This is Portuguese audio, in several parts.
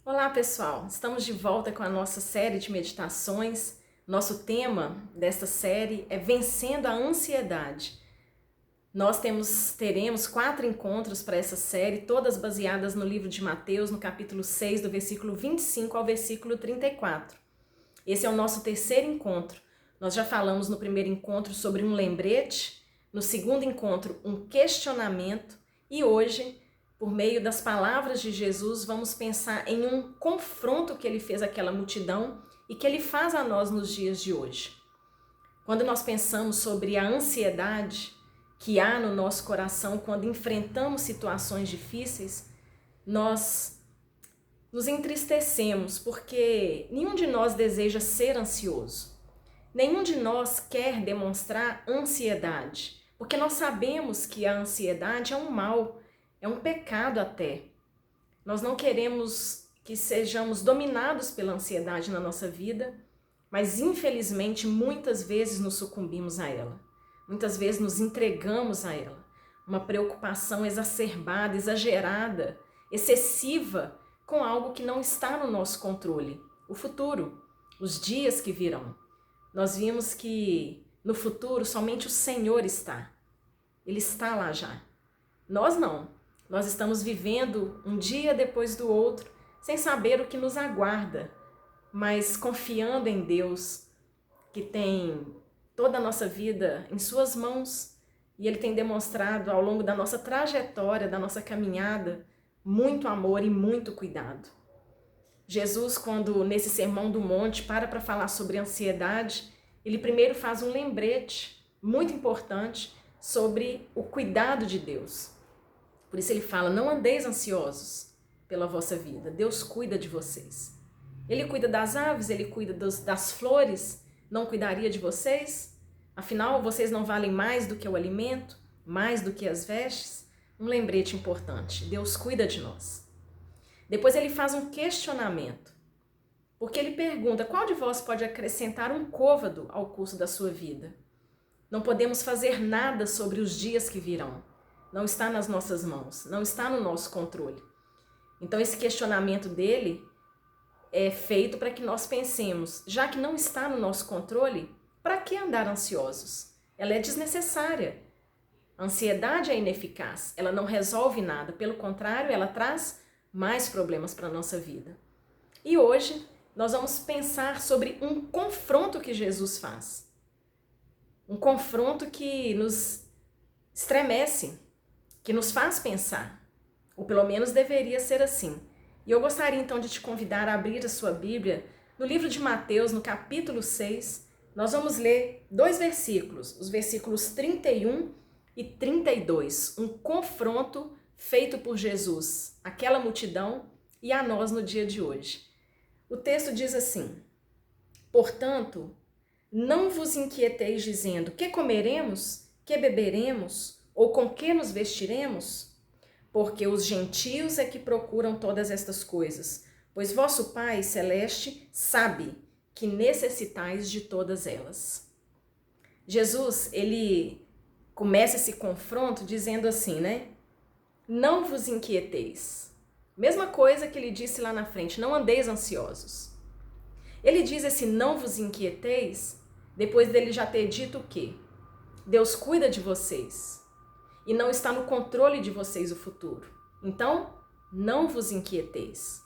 Olá, pessoal! Estamos de volta com a nossa série de meditações. Nosso tema desta série é Vencendo a Ansiedade. Teremos 4 encontros para essa série, todas baseadas no livro de Mateus, no capítulo 6, do versículo 25 ao versículo 34. Esse é o nosso terceiro encontro. Nós já falamos no primeiro encontro sobre um lembrete, no segundo encontro um questionamento e hoje, por meio das palavras de Jesus, vamos pensar em um confronto que ele fez àquela multidão e que ele faz a nós nos dias de hoje. Quando nós pensamos sobre a ansiedade que há no nosso coração quando enfrentamos situações difíceis, nós nos entristecemos porque nenhum de nós deseja ser ansioso. Nenhum de nós quer demonstrar ansiedade, porque nós sabemos que a ansiedade é um mal, é um pecado até. Nós não queremos que sejamos dominados pela ansiedade na nossa vida, mas infelizmente muitas vezes nos sucumbimos a ela. Muitas vezes nos entregamos a ela. Uma preocupação exacerbada, exagerada, excessiva com algo que não está no nosso controle. O futuro, os dias que virão. Nós vimos que no futuro somente o Senhor está. Ele está lá já. Nós não. Nós estamos vivendo um dia depois do outro, sem saber o que nos aguarda, mas confiando em Deus, que tem toda a nossa vida em suas mãos, e Ele tem demonstrado ao longo da nossa trajetória, da nossa caminhada, muito amor e muito cuidado. Jesus, quando nesse Sermão do Monte para falar sobre ansiedade, ele primeiro faz um lembrete muito importante sobre o cuidado de Deus. Por isso ele fala, não andeis ansiosos pela vossa vida, Deus cuida de vocês. Ele cuida das aves, ele cuida das flores, não cuidaria de vocês? Afinal, vocês não valem mais do que o alimento, mais do que as vestes? Um lembrete importante, Deus cuida de nós. Depois ele faz um questionamento, porque ele pergunta, qual de vós pode acrescentar um côvado ao curso da sua vida? Não podemos fazer nada sobre os dias que virão. Não está nas nossas mãos, não está no nosso controle. Então esse questionamento dele é feito para que nós pensemos, já que não está no nosso controle, para que andar ansiosos? Ela é desnecessária. A ansiedade é ineficaz, ela não resolve nada, pelo contrário, ela traz mais problemas para a nossa vida. E hoje nós vamos pensar sobre um confronto que Jesus faz. Um confronto que nos estremece, que nos faz pensar, ou pelo menos deveria ser assim. E eu gostaria então de te convidar a abrir a sua Bíblia no livro de Mateus, no capítulo 6. Nós vamos ler 2 versículos, os versículos 31 e 32, um confronto feito por Jesus, aquela multidão e a nós no dia de hoje. O texto diz assim, portanto, não vos inquieteis dizendo, que comeremos, que beberemos, ou com que nos vestiremos? Porque os gentios é que procuram todas estas coisas, pois vosso Pai Celeste sabe que necessitais de todas elas. Jesus, ele começa esse confronto dizendo assim, né? Não vos inquieteis. Mesma coisa que ele disse lá na frente, não andeis ansiosos. Ele diz esse não vos inquieteis, depois dele já ter dito o quê? Deus cuida de vocês e não está no controle de vocês o futuro. Então, não vos inquieteis.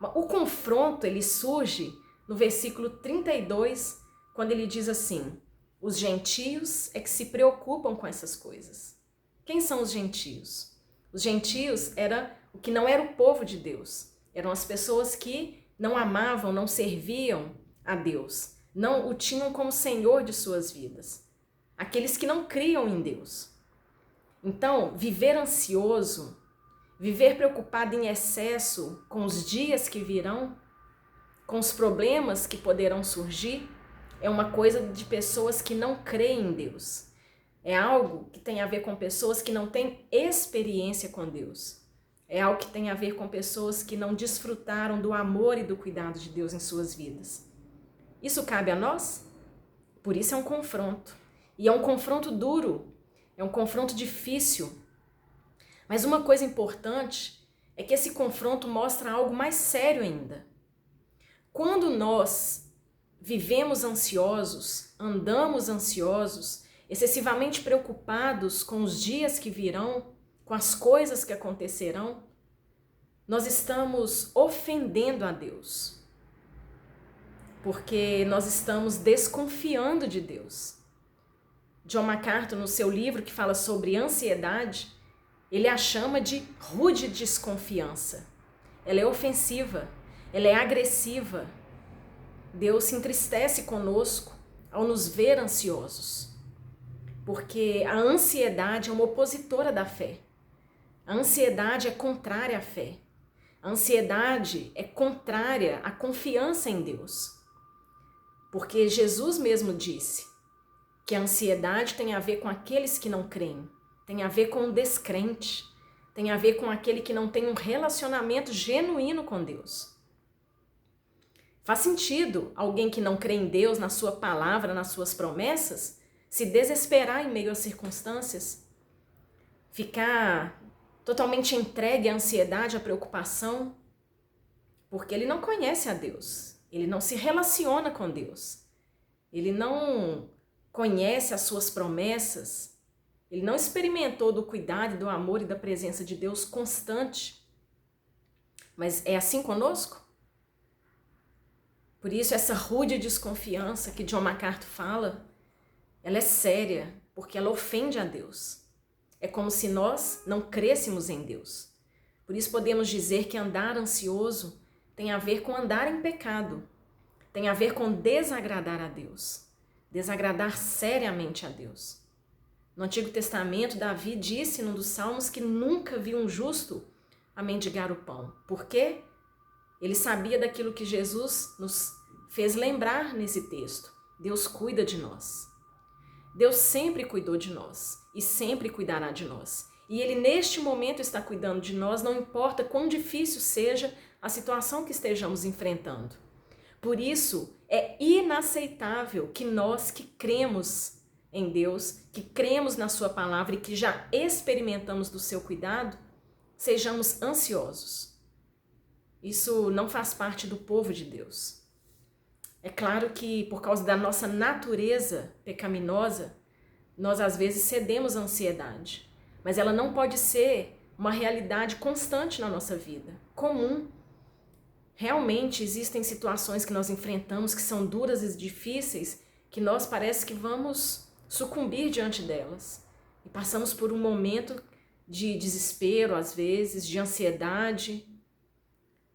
O confronto, ele surge no versículo 32, quando ele diz assim, os gentios é que se preocupam com essas coisas. Quem são os gentios? Os gentios era o que não era o povo de Deus. Eram as pessoas que não amavam, não serviam a Deus. Não o tinham como Senhor de suas vidas. Aqueles que não criam em Deus. Então, viver ansioso, viver preocupado em excesso com os dias que virão, com os problemas que poderão surgir, é uma coisa de pessoas que não creem em Deus. É algo que tem a ver com pessoas que não têm experiência com Deus. É algo que tem a ver com pessoas que não desfrutaram do amor e do cuidado de Deus em suas vidas. Isso cabe a nós? Por isso é um confronto. E é um confronto duro, é um confronto difícil. Mas uma coisa importante é que esse confronto mostra algo mais sério ainda. Quando nós vivemos ansiosos, andamos ansiosos, excessivamente preocupados com os dias que virão, com as coisas que acontecerão, nós estamos ofendendo a Deus, porque nós estamos desconfiando de Deus. John MacArthur, no seu livro que fala sobre ansiedade, ele a chama de rude desconfiança. Ela é ofensiva, ela é agressiva. Deus se entristece conosco ao nos ver ansiosos, porque a ansiedade é uma opositora da fé. A ansiedade é contrária à fé. A ansiedade é contrária à confiança em Deus. Porque Jesus mesmo disse que a ansiedade tem a ver com aqueles que não creem, tem a ver com o descrente, tem a ver com aquele que não tem um relacionamento genuíno com Deus. Faz sentido alguém que não crê em Deus, na sua palavra, nas suas promessas, se desesperar em meio às circunstâncias, ficar totalmente entregue à ansiedade, à preocupação, porque ele não conhece a Deus, ele não se relaciona com Deus, ele não conhece as suas promessas, ele não experimentou do cuidado, do amor e da presença de Deus constante. Mas é assim conosco? Por isso essa rude desconfiança que John MacArthur fala, ela é séria, porque ela ofende a Deus. É como se nós não crêssemos em Deus. Por isso podemos dizer que andar ansioso tem a ver com andar em pecado, tem a ver com desagradar a Deus, desagradar seriamente a Deus. No Antigo Testamento, Davi disse num dos Salmos que nunca viu um justo a mendigar o pão. Por quê? Ele sabia daquilo que Jesus nos fez lembrar nesse texto. Deus cuida de nós. Deus sempre cuidou de nós e sempre cuidará de nós. E Ele neste momento está cuidando de nós, não importa quão difícil seja a situação que estejamos enfrentando. Por isso, é inaceitável que nós que cremos em Deus, que cremos na Sua palavra e que já experimentamos do Seu cuidado, sejamos ansiosos. Isso não faz parte do povo de Deus. É claro que por causa da nossa natureza pecaminosa, nós às vezes cedemos à ansiedade, mas ela não pode ser uma realidade constante na nossa vida, comum. Realmente existem situações que nós enfrentamos que são duras e difíceis, que nós parece que vamos sucumbir diante delas. E passamos por um momento de desespero, às vezes, de ansiedade.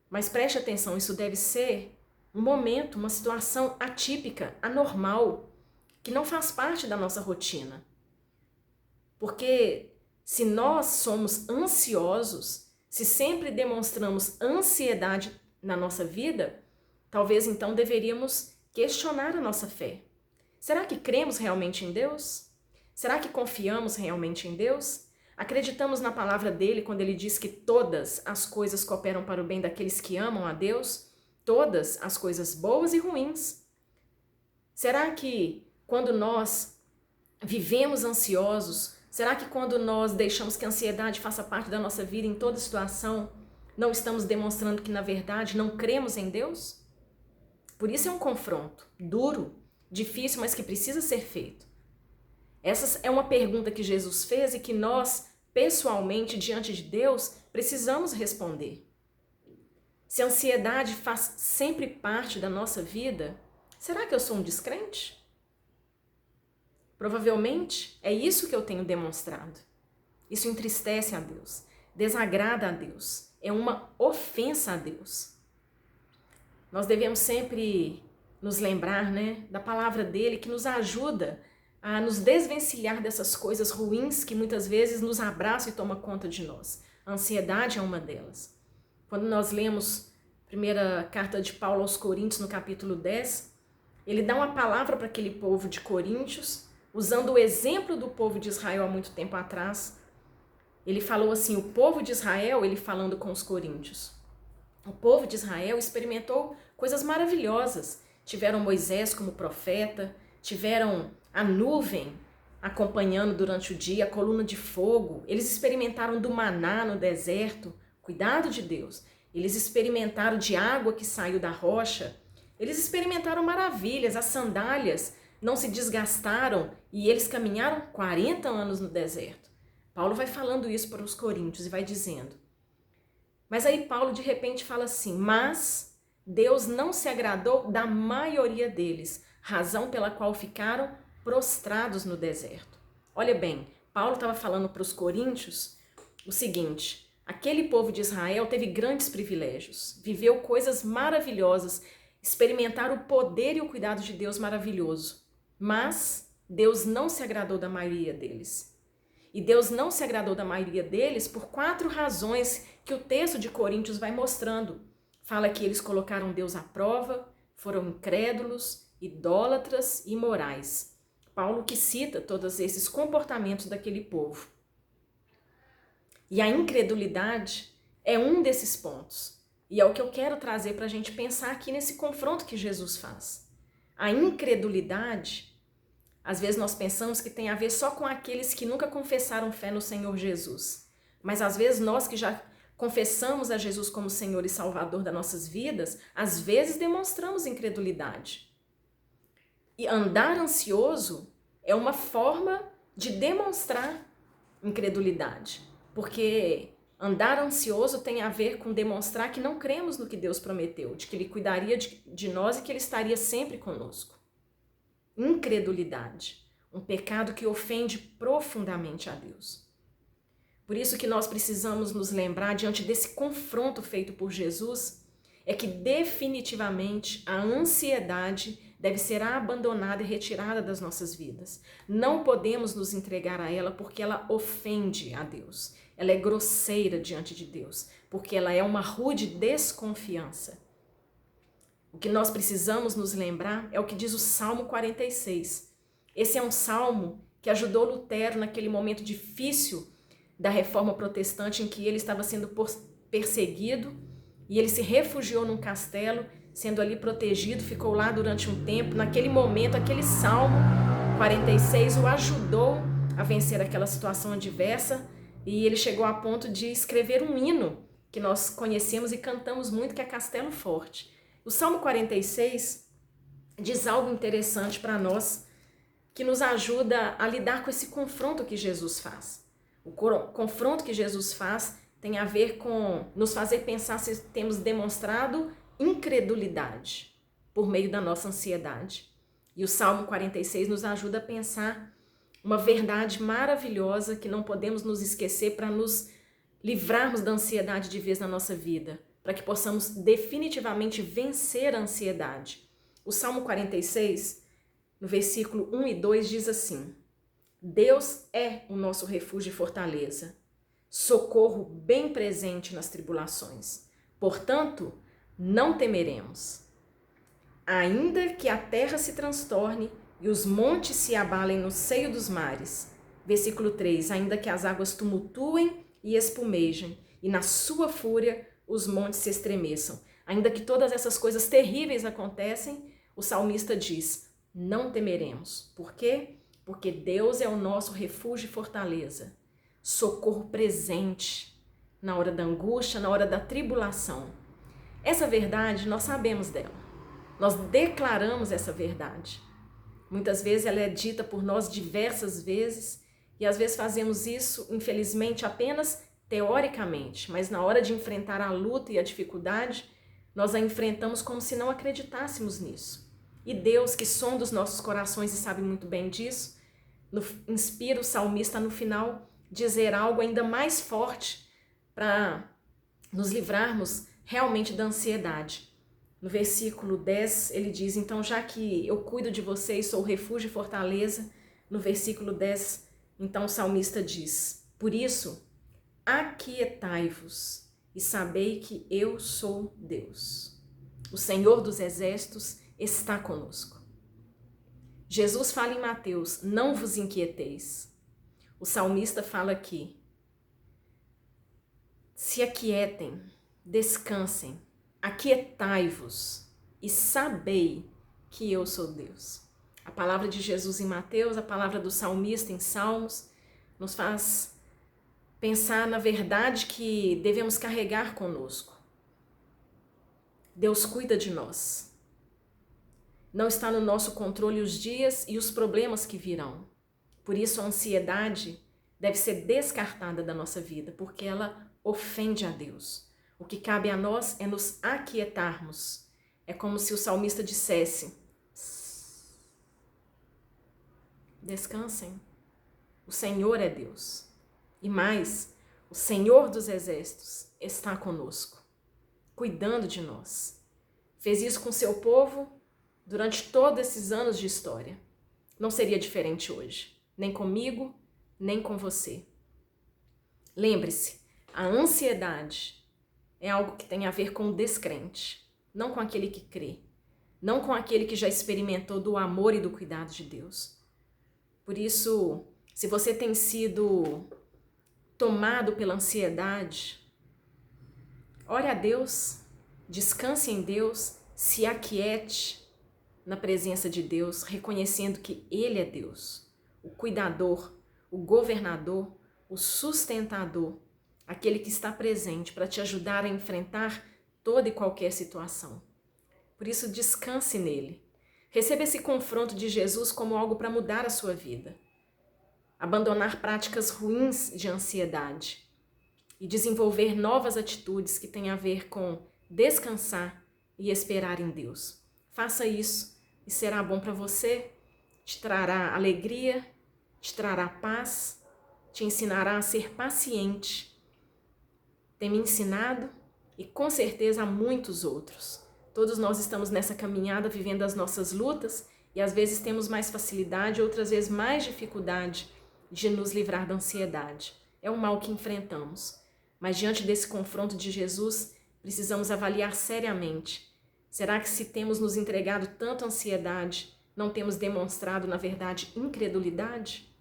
Mas preste atenção, isso deve ser um momento, uma situação atípica, anormal, que não faz parte da nossa rotina. Porque se nós somos ansiosos, se sempre demonstramos ansiedade na nossa vida, talvez então deveríamos questionar a nossa fé. Será que cremos realmente em Deus? Será que confiamos realmente em Deus? Acreditamos na palavra dele quando ele diz que todas as coisas cooperam para o bem daqueles que amam a Deus? Todas as coisas boas e ruins. Será que quando nós vivemos ansiosos, será que quando nós deixamos que a ansiedade faça parte da nossa vida em toda situação, não estamos demonstrando que na verdade não cremos em Deus? Por isso é um confronto duro, difícil, mas que precisa ser feito. Essa é uma pergunta que Jesus fez e que nós, pessoalmente, diante de Deus, precisamos responder. Se a ansiedade faz sempre parte da nossa vida, será que eu sou um descrente? Provavelmente é isso que eu tenho demonstrado. Isso entristece a Deus, desagrada a Deus, é uma ofensa a Deus. Nós devemos sempre nos lembrar, da palavra dele que nos ajuda a nos desvencilhar dessas coisas ruins que muitas vezes nos abraçam e tomam conta de nós. A ansiedade é uma delas. Quando nós lemos a primeira carta de Paulo aos Coríntios, no capítulo 10, ele dá uma palavra para aquele povo de Coríntios, usando o exemplo do povo de Israel há muito tempo atrás. Ele falou assim, o povo de Israel, ele falando com os coríntios, o povo de Israel experimentou coisas maravilhosas. Tiveram Moisés como profeta, tiveram a nuvem acompanhando durante o dia, a coluna de fogo. Eles experimentaram do maná no deserto, cuidado de Deus. Eles experimentaram de água que saiu da rocha, eles experimentaram maravilhas, as sandálias não se desgastaram e eles caminharam 40 anos no deserto. Paulo vai falando isso para os coríntios e vai dizendo. Mas aí Paulo de repente fala assim, mas Deus não se agradou da maioria deles, razão pela qual ficaram prostrados no deserto. Olha bem, Paulo estava falando para os coríntios o seguinte, aquele povo de Israel teve grandes privilégios, viveu coisas maravilhosas, experimentaram o poder e o cuidado de Deus maravilhoso, mas Deus não se agradou da maioria deles. E Deus não se agradou da maioria deles por 4 razões que o texto de Coríntios vai mostrando. Fala que eles colocaram Deus à prova, foram incrédulos, idólatras e imorais. Paulo que cita todos esses comportamentos daquele povo. E a incredulidade é um desses pontos. E é o que eu quero trazer para a gente pensar aqui nesse confronto que Jesus faz. A incredulidade, às vezes nós pensamos que tem a ver só com aqueles que nunca confessaram fé no Senhor Jesus. Mas às vezes nós que já confessamos a Jesus como Senhor e Salvador das nossas vidas, às vezes demonstramos incredulidade. E andar ansioso é uma forma de demonstrar incredulidade. Porque andar ansioso tem a ver com demonstrar que não cremos no que Deus prometeu, de que Ele cuidaria de nós e que Ele estaria sempre conosco. Incredulidade, um pecado que ofende profundamente a Deus. Por isso que nós precisamos nos lembrar, diante desse confronto feito por Jesus, é que definitivamente a ansiedade deve ser abandonada e retirada das nossas vidas. Não podemos nos entregar a ela porque ela ofende a Deus. Ela é grosseira diante de Deus, porque ela é uma rude desconfiança. O que nós precisamos nos lembrar é o que diz o Salmo 46. Esse é um salmo que ajudou Lutero naquele momento difícil da reforma protestante em que ele estava sendo perseguido e ele se refugiou num castelo, sendo ali protegido, ficou lá durante um tempo. Naquele momento, aquele Salmo 46 o ajudou a vencer aquela situação adversa e ele chegou a ponto de escrever um hino que nós conhecemos e cantamos muito, que é Castelo Forte. O Salmo 46 diz algo interessante para nós, que nos ajuda a lidar com esse confronto que Jesus faz. O confronto que Jesus faz tem a ver com nos fazer pensar se temos demonstrado incredulidade por meio da nossa ansiedade. E o Salmo 46 nos ajuda a pensar uma verdade maravilhosa que não podemos nos esquecer para nos livrarmos da ansiedade de vez na nossa vida, para que possamos definitivamente vencer a ansiedade. O Salmo 46, no versículo 1 e 2, diz assim: Deus é o nosso refúgio e fortaleza, socorro bem presente nas tribulações. Portanto, não temeremos. Ainda que a terra se transtorne e os montes se abalem no seio dos mares. Versículo 3, ainda que as águas tumultuem e espumejem, e na sua fúria os montes se estremeçam. Ainda que todas essas coisas terríveis acontecem, o salmista diz, não temeremos. Por quê? Porque Deus é o nosso refúgio e fortaleza, socorro presente na hora da angústia, na hora da tribulação. Essa verdade, nós sabemos dela. Nós declaramos essa verdade. Muitas vezes ela é dita por nós diversas vezes e às vezes fazemos isso, infelizmente, apenas teoricamente, mas na hora de enfrentar a luta e a dificuldade, nós a enfrentamos como se não acreditássemos nisso. E Deus, que sonda os nossos corações e sabe muito bem disso, inspira o salmista no final dizer algo ainda mais forte para nos livrarmos realmente da ansiedade. No versículo 10 ele diz, então já que eu cuido de vocês, sou refúgio e fortaleza, no versículo 10, então o salmista diz, por isso, aquietai-vos e sabei que eu sou Deus. O Senhor dos Exércitos está conosco. Jesus fala em Mateus, não vos inquieteis. O salmista fala aqui, se aquietem, descansem, aquietai-vos e sabei que eu sou Deus. A palavra de Jesus em Mateus, a palavra do salmista em Salmos, nos faz pensar na verdade que devemos carregar conosco. Deus cuida de nós. Não está no nosso controle os dias e os problemas que virão. Por isso a ansiedade deve ser descartada da nossa vida, porque ela ofende a Deus. O que cabe a nós é nos aquietarmos. É como se o salmista dissesse: descansem, o Senhor é Deus. E mais, o Senhor dos Exércitos está conosco, cuidando de nós. Fez isso com seu povo durante todos esses anos de história. Não seria diferente hoje, nem comigo, nem com você. Lembre-se, a ansiedade é algo que tem a ver com o descrente, não com aquele que crê, não com aquele que já experimentou do amor e do cuidado de Deus. Por isso, se você tem sido tomado pela ansiedade, ore a Deus, descanse em Deus, se aquiete na presença de Deus, reconhecendo que Ele é Deus, o cuidador, o governador, o sustentador, aquele que está presente para te ajudar a enfrentar toda e qualquer situação. Por isso, descanse nele. Receba esse confronto de Jesus como algo para mudar a sua vida. Abandonar práticas ruins de ansiedade e desenvolver novas atitudes que têm a ver com descansar e esperar em Deus. Faça isso e será bom para você, te trará alegria, te trará paz, te ensinará a ser paciente. Tem me ensinado e com certeza há muitos outros. Todos nós estamos nessa caminhada vivendo as nossas lutas e às vezes temos mais facilidade, outras vezes mais dificuldade de nos livrar da ansiedade. É o mal que enfrentamos. Mas diante desse confronto de Jesus, precisamos avaliar seriamente. Será que se temos nos entregado tanto à ansiedade, não temos demonstrado, na verdade, incredulidade?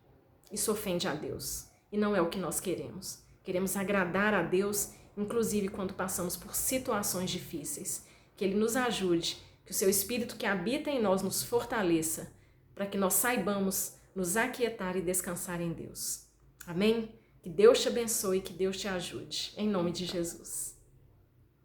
Isso ofende a Deus e não é o que nós queremos. Queremos agradar a Deus, inclusive quando passamos por situações difíceis. Que Ele nos ajude, que o seu Espírito que habita em nós nos fortaleça, para que nós saibamos nos aquietar e descansar em Deus. Amém? Que Deus te abençoe e que Deus te ajude. Em nome de Jesus.